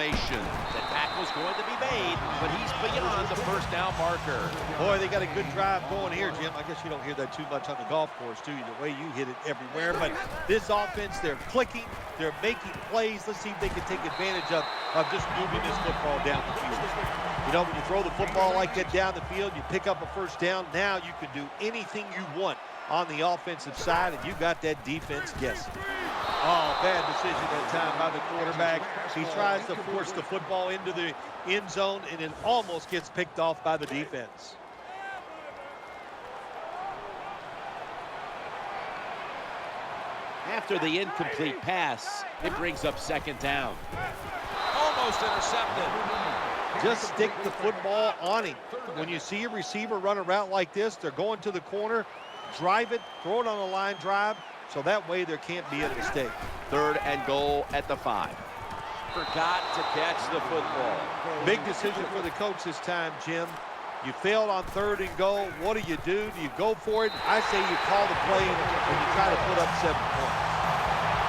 formation. The tackle's going to be made, but he's beyond the first down marker. Boy, they got a good drive going here, Jim. I guess you don't hear that too much on the golf course, do you? The way you hit it everywhere. But this offense, they're clicking, they're making plays. Let's see if they can take advantage of just moving this football down the field. You know, when you throw the football like that down the field, you pick up a first down. Now you can do anything you want on the offensive side, and you got that defense guessing. Oh, bad decision that time by the quarterback. He tries to force the football into the end zone, and it almost gets picked off by the defense. After the incomplete pass, it brings up second down. Almost intercepted. Just stick the football on him. When you see a receiver run a route like this, they're going to the corner, drive it, throw it on a line drive, so that way there can't be a mistake. 3rd and goal at the 5. Forgot to catch the football. Big decision for the coach this time, Jim. You failed on 3rd and goal. What do? Do you go for it? I say you call the play and you try to put up 7 points.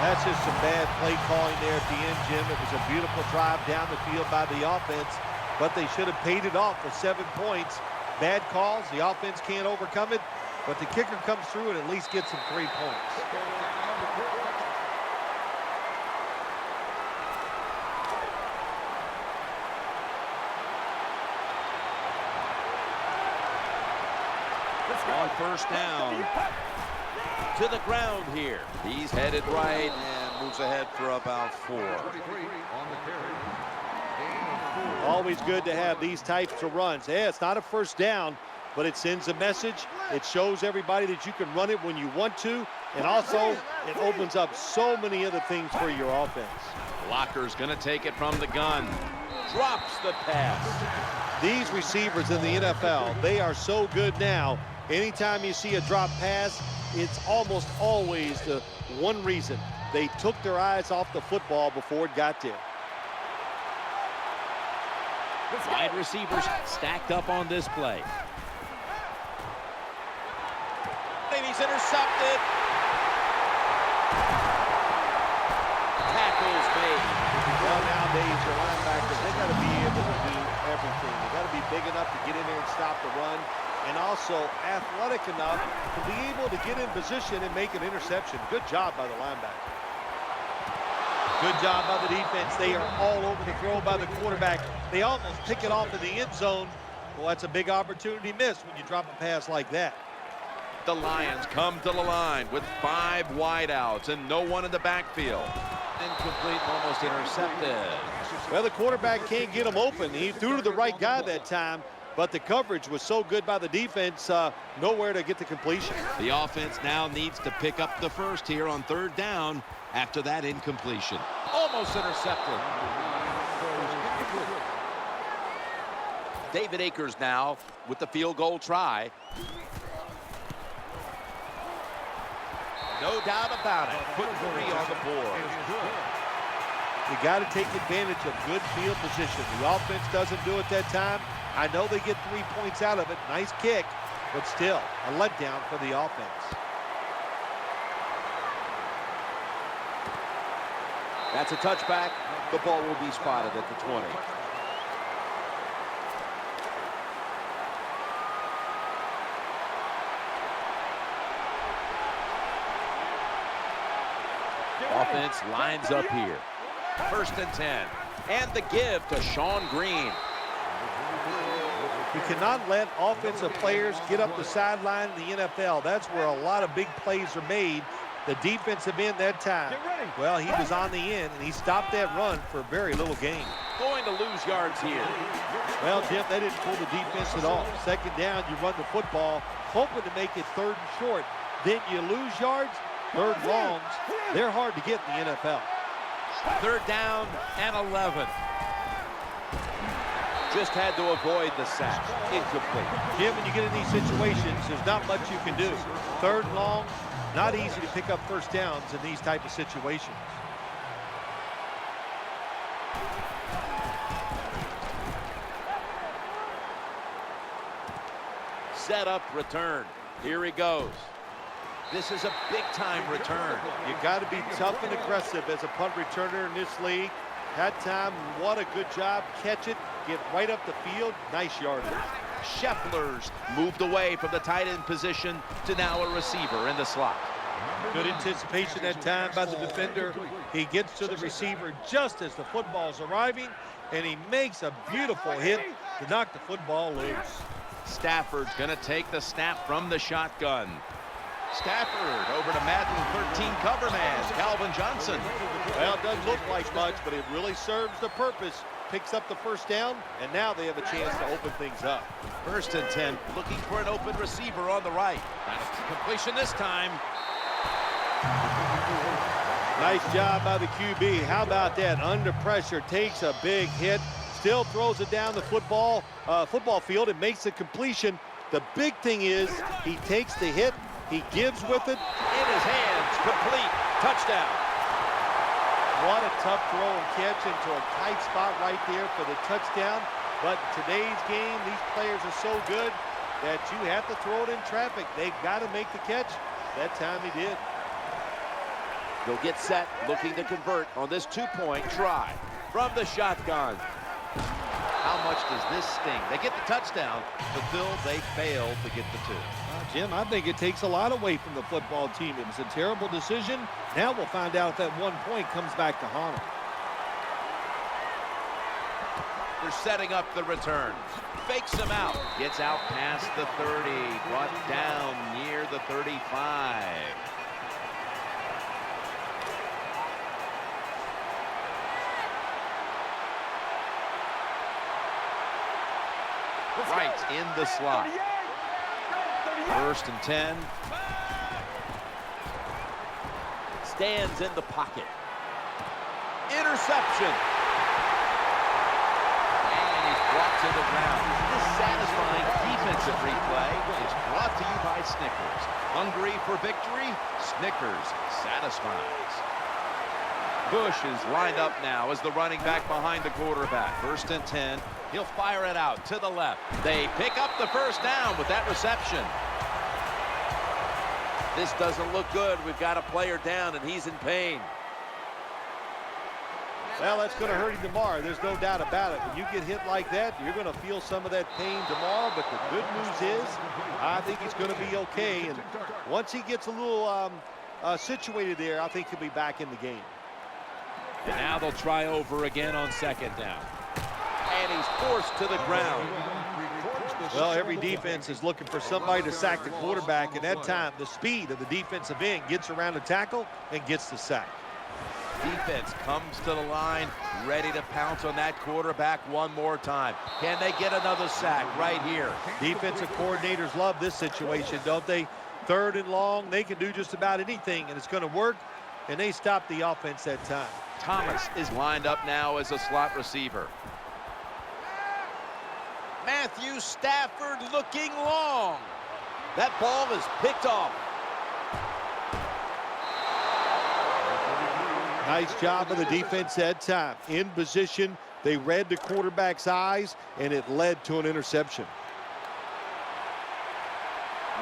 That's just some bad play calling there at the end, Jim. It was a beautiful drive down the field by the offense, but they should have paid it off with 7 points. Bad calls. The offense can't overcome it, but the kicker comes through and at least gets them 3 points. On first down, to the ground here. He's headed right and moves ahead for about 4. Always good to have these types of runs. Yeah, it's not a first down, but it sends a message. It shows everybody that you can run it when you want to, and also it opens up so many other things for your offense. Blocker's going to take it from the gun. Drops the pass. These receivers in the NFL, they are so good now. Anytime you see a drop pass, it's almost always the one reason. They took their eyes off the football before it got there. Wide receivers stacked up on this play. And he's intercepted. Tackles made. Well, nowadays, your linebackers, they got to be able to do everything. They got to be big enough to get in there and stop the run, and also athletic enough to be able to get in position and make an interception. Good job by the linebacker. Good job by the defense. They are all over the throw by the quarterback. They almost pick it off in the end zone. Well, that's a big opportunity missed when you drop a pass like that. The Lions come to the line with 5 wideouts and no one in the backfield. Incomplete, almost intercepted. Well, the quarterback can't get him open. He threw to the right guy that time, but the coverage was so good by the defense, nowhere to get the completion. The offense now needs to pick up the first here on 3rd down after that incompletion. Almost intercepted. David Akers now with the field goal try. No doubt about it. Put 3 on the board. You got to take advantage of good field position. The offense doesn't do it that time. I know they get 3 points out of it. Nice kick, but still a letdown for the offense. That's a touchback. The ball will be spotted at the 20. Offense lines up here. 1st and 10. And the give to Sean Green. You cannot let offensive players get up the sideline in the NFL. That's where a lot of big plays are made. The defensive end that time, well, he was on the end, and he stopped that run for very little gain. Going to lose yards here. Well, Jim, they didn't pull the defense at all. 2nd down, you run the football, hoping to make it 3rd and short. Then you lose yards. 3rd longs, they're hard to get in the NFL. 3rd down and 11. Just had to avoid the sack. Incomplete. Jim, when you get in these situations, there's not much you can do. 3rd and long, not easy to pick up first downs in these type of situations. Set up return. Here he goes. This is a big-time return. You got to be tough and aggressive as a punt returner in this league. That time, what a good job. Catch it, get right up the field. Nice yardage. Scheffler's moved away from the tight end position to now a receiver in the slot. Good anticipation that time by the defender. He gets to the receiver just as the football's arriving, and he makes a beautiful hit to knock the football loose. Stafford's going to take the snap from the shotgun. Stafford over to Madden 13 cover man, Calvin Johnson. Well, it doesn't look like much, but it really serves the purpose. Picks up the first down, and now they have a chance to open things up. 1st and 10, looking for an open receiver on the right. Completion this time. Nice job by the QB. How about that? Under pressure, takes a big hit, still throws it down the football field and makes the completion. The big thing is he takes the hit, he gives with it. In his hands, complete, touchdown. What a tough throw and catch into a tight spot right there for the touchdown. But in today's game, these players are so good that you have to throw it in traffic. They've got to make the catch. That time he did. They'll get set, looking to convert on this two-point try from the shotgun. How much does this sting? They get the touchdown, but still they fail to get the two. Jim, I think it takes a lot away from the football team. It was a terrible decision. Now we'll find out if that 1 point comes back to haunt them. They're setting up the return. Fakes him out. Gets out past the 30. Brought down near the 35. Right in the slot. 1st and 10. Stands in the pocket. Interception. And he's brought to the ground. This satisfying defensive replay is brought to you by Snickers. Hungry for victory? Snickers satisfies. Bush is lined up now as the running back behind the quarterback. 1st and 10. He'll fire it out to the left. They pick up the first down with that reception. This doesn't look good. We've got a player down, and he's in pain. Well, that's going to hurt him tomorrow. There's no doubt about it. When you get hit like that, you're going to feel some of that pain tomorrow. But the good news is, I think he's going to be okay. And once he gets a little situated there, I think he'll be back in the game. And now they'll try over again on 2nd down. And he's forced to the ground. Well, every defense is looking for somebody to sack the quarterback, and that time the speed of the defensive end gets around the tackle and gets the sack. Defense comes to the line, ready to pounce on that quarterback one more time. Can they get another sack right here? Defensive coordinators love this situation, don't they? 3rd and long, they can do just about anything, and it's going to work, and they stop the offense that time. Thomas is lined up now as a slot receiver. Matthew Stafford looking long. That ball is picked off. Nice job of the defense that time. In position, they read the quarterback's eyes, and it led to an interception.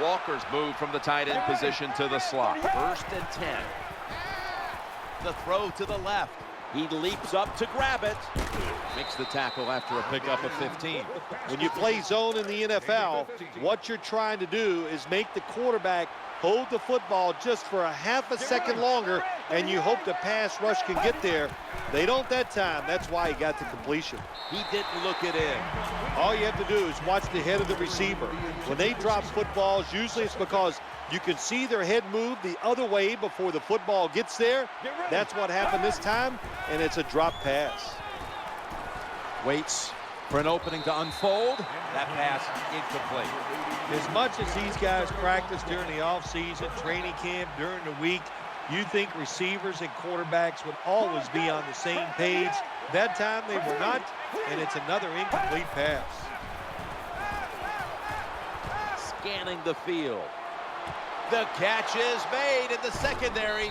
Walker's moved from the tight end position to the slot. 1st and 10. The throw to the left. He leaps up to grab it. Makes the tackle after a pickup of 15. When you play zone in the NFL, what you're trying to do is make the quarterback hold the football just for a half a second longer, and you hope the pass rush can get there. They don't that time. That's why he got the completion. He didn't look it in. All you have to do is watch the head of the receiver. When they drop footballs, usually it's because you can see their head move the other way before the football gets there. That's what happened this time, and it's a drop pass. Waits for an opening to unfold. That pass incomplete. As much as these guys practice during the offseason, training camp, during the week, you think receivers and quarterbacks would always be on the same page. That time they were not, and it's another incomplete pass. Scanning the field. The catch is made in the secondary.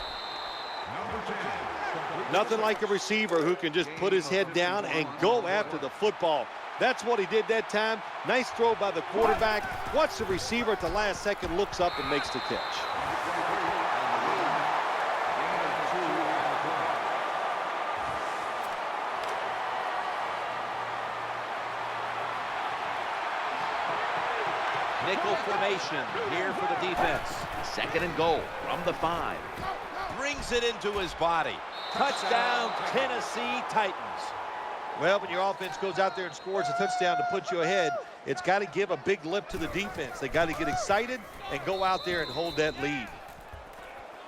Nothing like a receiver who can just put his head down and go after the football. That's what he did that time. Nice throw by the quarterback. Watch the receiver at the last second, looks up and makes the catch. Nickel formation here for the defense. 2nd and goal from the 5. Brings it into his body. Touchdown, Tennessee Titans. Well, when your offense goes out there and scores a touchdown to put you ahead, it's got to give a big lift to the defense. They got to get excited and go out there and hold that lead.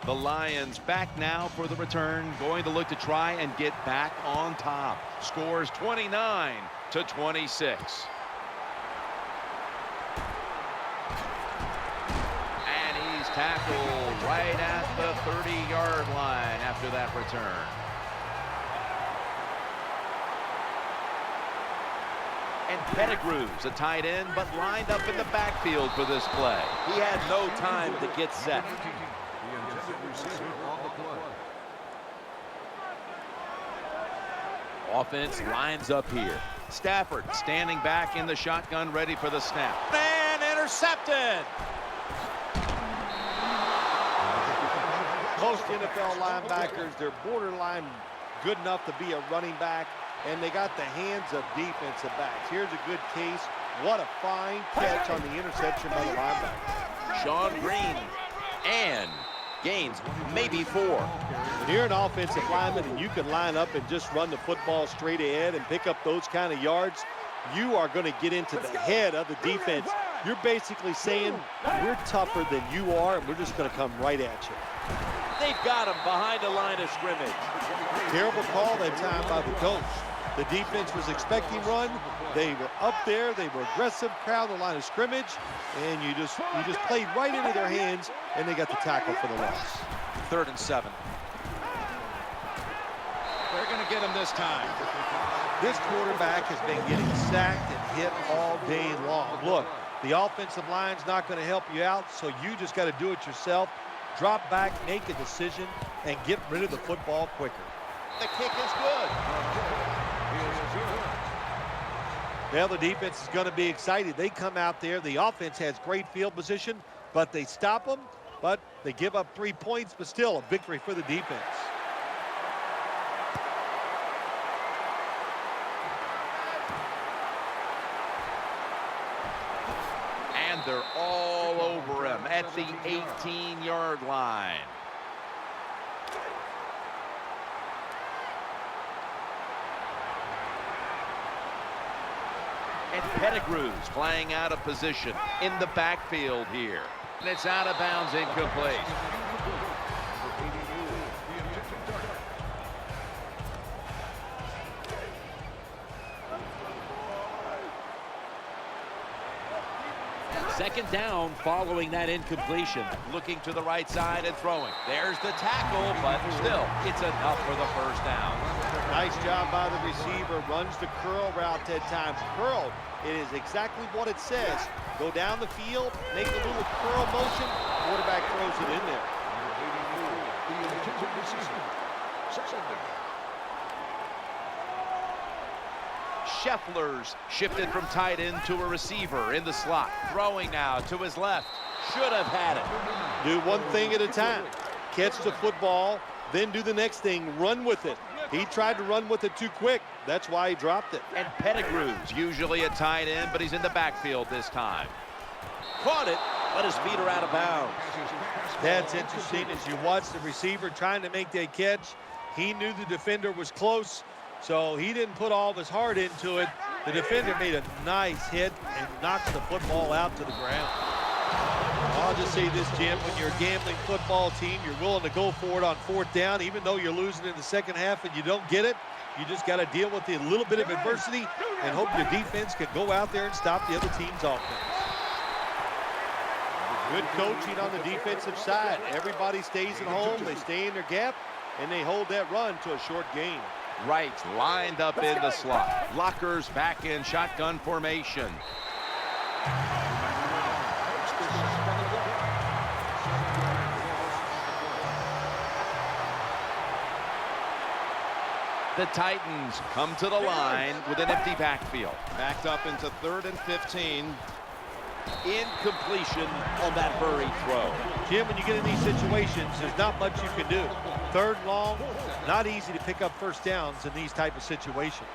The Lions back now for the return, going to look to try and get back on top. Scores 29-26. And he's tackled right at the 30-yard line after that return. And Pettigrew's a tight end, but lined up in the backfield for this play. He had no time to get set. Offense lines up here. Stafford standing back in the shotgun, ready for the snap. Man intercepted. Most NFL linebackers, they're borderline good enough to be a running back, and they got the hands of defensive backs. Here's a good case. What a fine catch on the interception by the linebacker. Sean Green, and gains maybe 4. When you're an offensive lineman and you can line up and just run the football straight ahead and pick up those kind of yards, you are going to get into the head of the defense. You're basically saying, we're tougher than you are, and we're just going to come right at you. They've got him behind the line of scrimmage. Terrible call that time by the coach. The defense was expecting run. They were up there. They were aggressive, crowd the line of scrimmage, and you just played right into their hands, and they got the tackle for the loss. 3rd and 7. They're going to get him this time. This quarterback has been getting sacked and hit all day long. Look, the offensive line's not going to help you out, so you just got to do it yourself. Drop back, make a decision, and get rid of the football quicker. The kick is good. Well, the defense is going to be excited. They come out there. The offense has great field position, but they stop them. But they give up 3 points, but still a victory for the defense. And they're all over him at the 18-yard line. And Pettigrew's flying out of position in the backfield here. And it's out of bounds, incomplete. Second down following that incompletion. Looking to the right side and throwing. There's the tackle, but still, it's enough for the first down. Nice job by the receiver. Runs the curl route that time. Curl, it is exactly what it says. Go down the field, make a little curl motion. Quarterback throws it in there. Scheffler's shifted from tight end to a receiver in the slot. Throwing now to his left. Should have had it. Do one thing at a time. Catch the football, then do the next thing. Run with it. He tried to run with it too quick. That's why he dropped it. And Pettigrew's usually a tight end, but he's in the backfield this time. Caught it, but his feet are out of bounds. That's interesting. As you watch the receiver trying to make that catch, he knew the defender was close, so he didn't put all of his heart into it. The defender made a nice hit and knocks the football out to the ground. I'll just say this, Jim, when you're a gambling football team, you're willing to go for it on 4th down, even though you're losing in the second half and you don't get it. You just got to deal with a little bit of adversity and hope your defense can go out there and stop the other team's offense. Good coaching on the defensive side. Everybody stays at home, they stay in their gap, and they hold that run to a short gain. Right, lined up in the slot. Lockers back in shotgun formation. The Titans come to the line with an empty backfield. Backed up into 3rd and 15. Incompletion on that hurried throw. Jim, when you get in these situations, there's not much you can do. 3rd and long, not easy to pick up first downs in these type of situations.